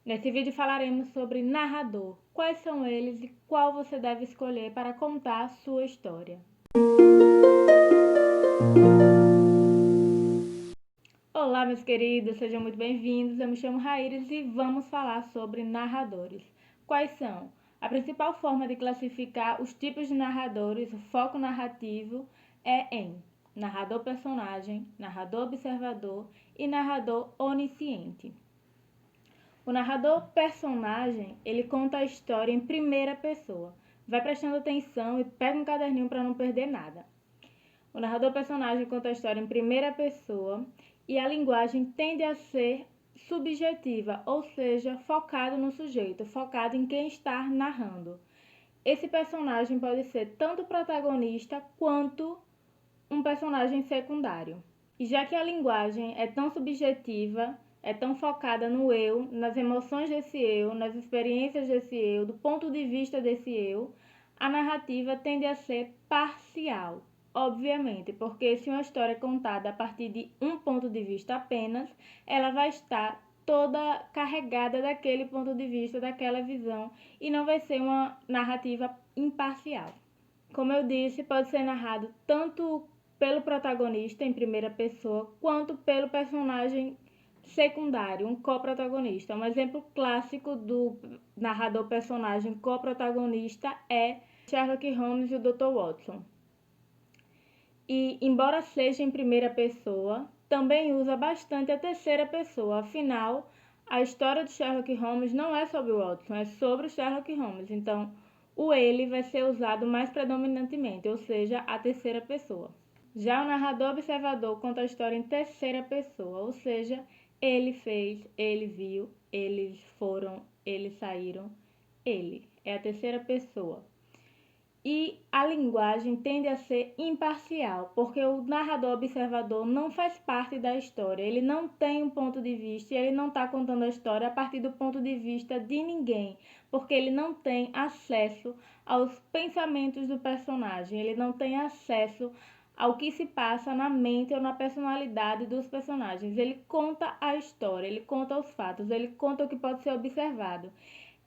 Nesse vídeo falaremos sobre narrador, quais são eles e qual você deve escolher para contar a sua história. Olá, meus queridos, sejam muito bem-vindos. Eu me chamo Raíris e vamos falar sobre narradores. Quais são? A principal forma de classificar os tipos de narradores, o foco narrativo, é em narrador-personagem, narrador-observador e narrador onisciente. O narrador-personagem, ele conta a história em primeira pessoa. Vai prestando atenção e pega um caderninho para não perder nada. O narrador-personagem conta a história em primeira pessoa e a linguagem tende a ser subjetiva, ou seja, focado no sujeito, focado em quem está narrando. Esse personagem pode ser tanto protagonista quanto um personagem secundário. E já que a linguagem é tão subjetiva, é tão focada no eu, nas emoções desse eu, nas experiências desse eu, do ponto de vista desse eu, a narrativa tende a ser parcial. Obviamente, porque se uma história é contada a partir de um ponto de vista apenas, ela vai estar toda carregada daquele ponto de vista, daquela visão, e não vai ser uma narrativa imparcial. Como eu disse, pode ser narrado tanto pelo protagonista em primeira pessoa, quanto pelo personagem secundário, um coprotagonista. Um exemplo clássico do narrador-personagem coprotagonista é Sherlock Holmes e o Dr. Watson. E, embora seja em primeira pessoa, também usa bastante a terceira pessoa. Afinal, a história de Sherlock Holmes não é sobre o Watson, é sobre o Sherlock Holmes. Então, o ele vai ser usado mais predominantemente, ou seja, a terceira pessoa. Já o narrador observador conta a história em terceira pessoa, ou seja, ele fez, ele viu, eles foram, eles saíram, ele. É a terceira pessoa. E a linguagem tende a ser imparcial, porque o narrador observador não faz parte da história, ele não tem um ponto de vista e ele não está contando a história a partir do ponto de vista de ninguém, porque ele não tem acesso aos pensamentos do personagem, ele não tem acesso ao que se passa na mente ou na personalidade dos personagens. Ele conta a história, ele conta os fatos, ele conta o que pode ser observado.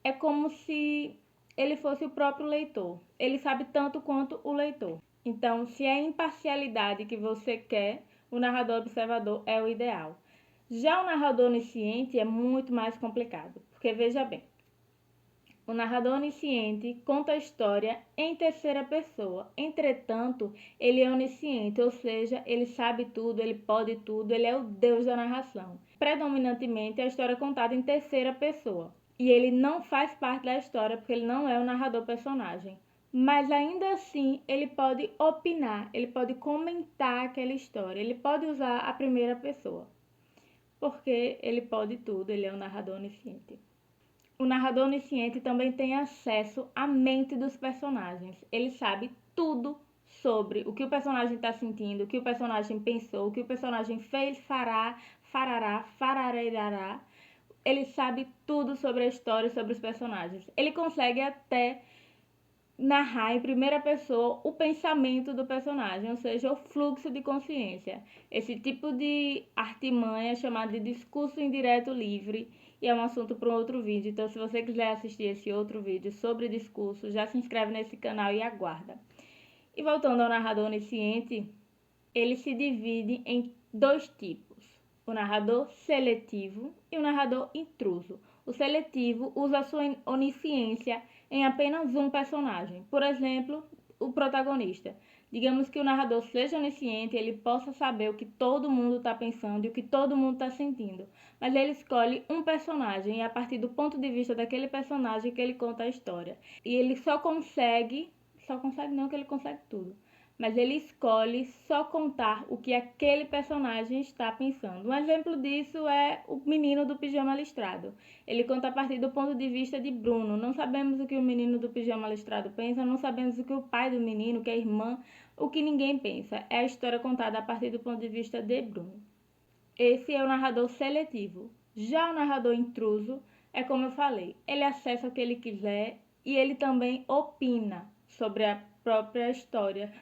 É como se ele fosse o próprio leitor. Ele sabe tanto quanto o leitor. Então, se é imparcialidade que você quer, o narrador observador é o ideal. Já o narrador onisciente é muito mais complicado, porque veja bem, o narrador onisciente conta a história em terceira pessoa. Entretanto, ele é onisciente, ou seja, ele sabe tudo, ele pode tudo, ele é o deus da narração. Predominantemente, a história é contada em terceira pessoa. E ele não faz parte da história porque ele não é o narrador personagem. Mas ainda assim, ele pode opinar, ele pode comentar aquela história, ele pode usar a primeira pessoa. Porque ele pode tudo, ele é o narrador onisciente. O narrador onisciente também tem acesso à mente dos personagens. Ele sabe tudo sobre o que o personagem está sentindo, o que o personagem pensou, o que o personagem fez, fará, farará, farará. Ele sabe tudo sobre a história, sobre os personagens. Ele consegue até narrar em primeira pessoa o pensamento do personagem, ou seja, o fluxo de consciência. Esse tipo de artimanha é chamado de discurso indireto livre e é um assunto para um outro vídeo. Então, se você quiser assistir esse outro vídeo sobre discurso, já se inscreve nesse canal e aguarda. E voltando ao narrador onisciente, ele se divide em dois tipos: o narrador seletivo e o narrador intruso. O seletivo usa a sua onisciência em apenas um personagem, por exemplo, o protagonista. Digamos que o narrador seja onisciente, ele possa saber o que todo mundo está pensando e o que todo mundo está sentindo, mas ele escolhe um personagem e é a partir do ponto de vista daquele personagem que ele conta a história. E ele só consegue não que ele consegue tudo, mas ele escolhe só contar o que aquele personagem está pensando. Um exemplo disso é o menino do pijama listrado. Ele conta a partir do ponto de vista de Bruno. Não sabemos o que o menino do pijama listrado pensa, não sabemos o que o pai do menino, que é a irmã, o que ninguém pensa. É a história contada a partir do ponto de vista de Bruno. Esse é o narrador seletivo. Já o narrador intruso é como eu falei, ele acessa o que ele quiser e ele também opina sobre a própria história.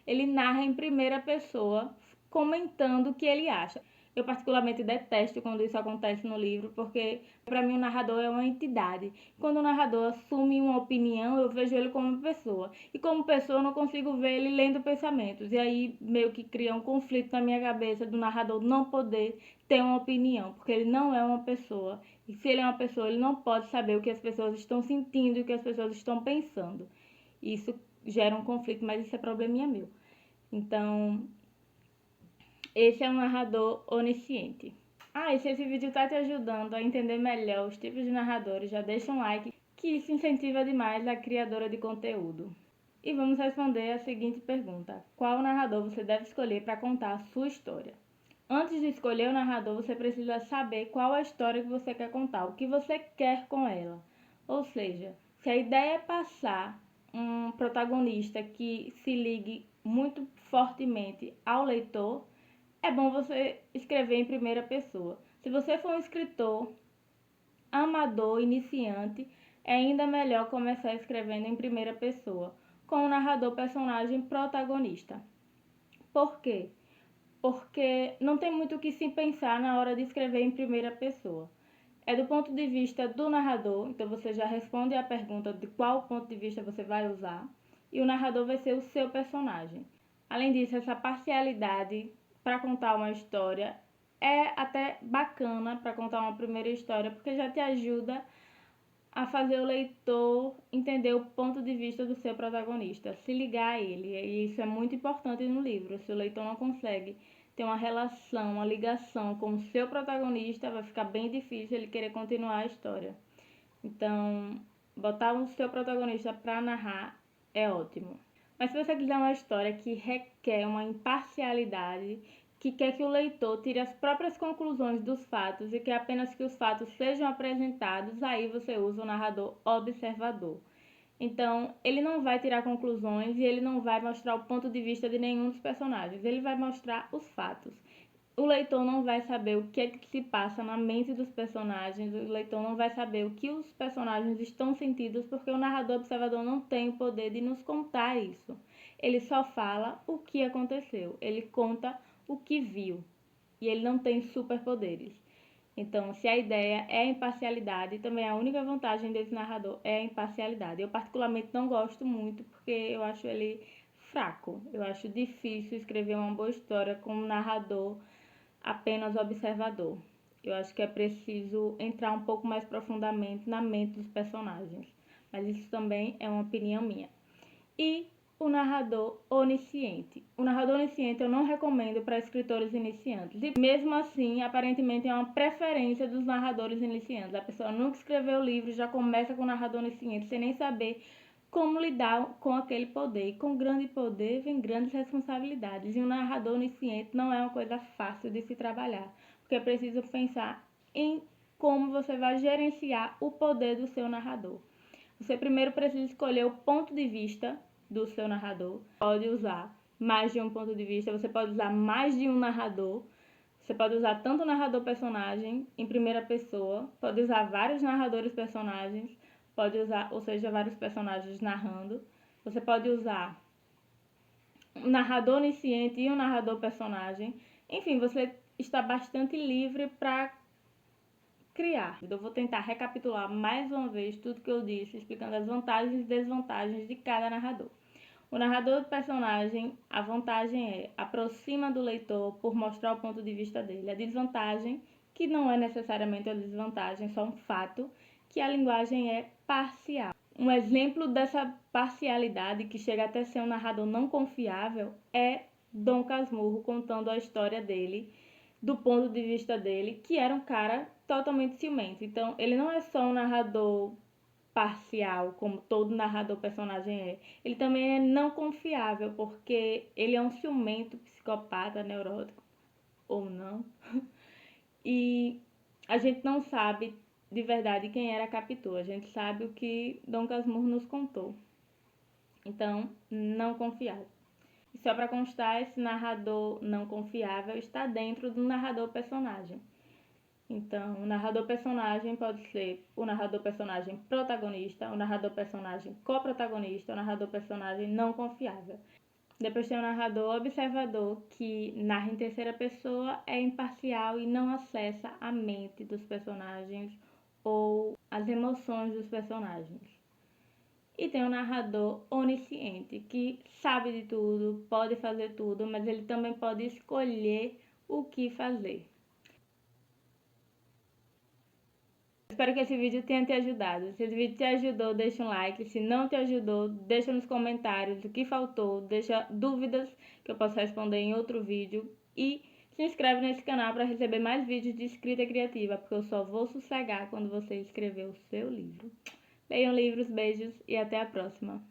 Ele narra em primeira pessoa, comentando o que ele acha. Eu particularmente detesto quando isso acontece no livro, porque para mim o narrador é uma entidade. Quando o narrador assume uma opinião, eu vejo ele como pessoa. E como pessoa eu não consigo ver ele lendo pensamentos. E aí meio que cria um conflito na minha cabeça do narrador não poder ter uma opinião, porque ele não é uma pessoa. E se ele é uma pessoa, ele não pode saber o que as pessoas estão sentindo e o que as pessoas estão pensando. Isso gera um conflito, mas isso é probleminha meu. Então, esse é um narrador onisciente. E se esse vídeo tá te ajudando a entender melhor os tipos de narradores, já deixa um like, que isso incentiva demais a criadora de conteúdo. E vamos responder a seguinte pergunta: qual narrador você deve escolher para contar a sua história? Antes de escolher o narrador, você precisa saber qual a história que você quer contar, o que você quer com ela. Ou seja, se a ideia é passar um protagonista que se ligue muito fortemente ao leitor, é bom você escrever em primeira pessoa. Se você for um escritor amador, iniciante, é ainda melhor começar escrevendo em primeira pessoa, com o narrador personagem protagonista. Por quê? Porque não tem muito o que se pensar na hora de escrever em primeira pessoa. É do ponto de vista do narrador, então você já responde a pergunta de qual ponto de vista você vai usar, e o narrador vai ser o seu personagem. Além disso, essa parcialidade para contar uma história é até bacana para contar uma primeira história, porque já te ajuda a fazer o leitor entender o ponto de vista do seu protagonista, se ligar a ele. E isso é muito importante no livro. Se o leitor não consegue ter uma relação, uma ligação com o seu protagonista, vai ficar bem difícil ele querer continuar a história. Então, botar o seu protagonista para narrar é ótimo. Mas se você quiser uma história que requer uma imparcialidade, que quer que o leitor tire as próprias conclusões dos fatos e que apenas que os fatos sejam apresentados, aí você usa o narrador observador. Então, ele não vai tirar conclusões e ele não vai mostrar o ponto de vista de nenhum dos personagens, ele vai mostrar os fatos. O leitor não vai saber o que é que se passa na mente dos personagens, o leitor não vai saber o que os personagens estão sentindo, porque o narrador observador não tem o poder de nos contar isso. Ele só fala o que aconteceu, ele conta o que viu, e ele não tem superpoderes. Então, se a ideia é a imparcialidade, também a única vantagem desse narrador é a imparcialidade. Eu particularmente não gosto muito, porque eu acho ele fraco. Eu acho difícil escrever uma boa história com um narrador apenas observador. Eu acho que é preciso entrar um pouco mais profundamente na mente dos personagens. Mas isso também é uma opinião minha. E o narrador onisciente. O narrador onisciente eu não recomendo para escritores iniciantes. E mesmo assim, aparentemente é uma preferência dos narradores iniciantes. A pessoa nunca escreveu o livro, já começa com o narrador onisciente, sem nem saber como lidar com aquele poder. E com grande poder vem grandes responsabilidades. E um narrador onisciente não é uma coisa fácil de se trabalhar, porque é preciso pensar em como você vai gerenciar o poder do seu narrador. Você primeiro precisa escolher o ponto de vista do seu narrador. Pode usar mais de um ponto de vista, você pode usar mais de um narrador. Você pode usar tanto o narrador personagem em primeira pessoa, pode usar vários narradores personagens, pode usar, ou seja, vários personagens narrando. Você pode usar um narrador onisciente e um narrador personagem. Enfim, você está bastante livre para criar. Eu vou tentar recapitular mais uma vez tudo que eu disse, explicando as vantagens e desvantagens de cada narrador. O narrador do personagem, a vantagem é aproxima do leitor por mostrar o ponto de vista dele. A desvantagem, que não é necessariamente a desvantagem, só um fato, que a linguagem é parcial. Um exemplo dessa parcialidade, que chega até ser um narrador não confiável, é Dom Casmurro contando a história dele, do ponto de vista dele, que era um cara totalmente ciumento. Então, ele não é só um narrador parcial, como todo narrador personagem é. Ele também é não confiável, porque ele é um ciumento, psicopata, neurótico, ou não. E a gente não sabe de verdade quem era a Capitu. A gente sabe o que Dom Casmurro nos contou. Então, não confiável. E só para constar, esse narrador não confiável está dentro do narrador personagem. Então, o narrador personagem pode ser o narrador personagem protagonista, o narrador personagem coprotagonista, o narrador personagem não confiável. Depois tem o narrador observador, que narra em terceira pessoa, é imparcial e não acessa a mente dos personagens ou as emoções dos personagens. E tem o narrador onisciente, que sabe de tudo, pode fazer tudo, mas ele também pode escolher o que fazer. Espero que esse vídeo tenha te ajudado. Se esse vídeo te ajudou, deixa um like. Se não te ajudou, deixa nos comentários o que faltou, deixa dúvidas que eu posso responder em outro vídeo. E se inscreve nesse canal para receber mais vídeos de escrita criativa, porque eu só vou sossegar quando você escrever o seu livro. Leiam livros, beijos e até a próxima.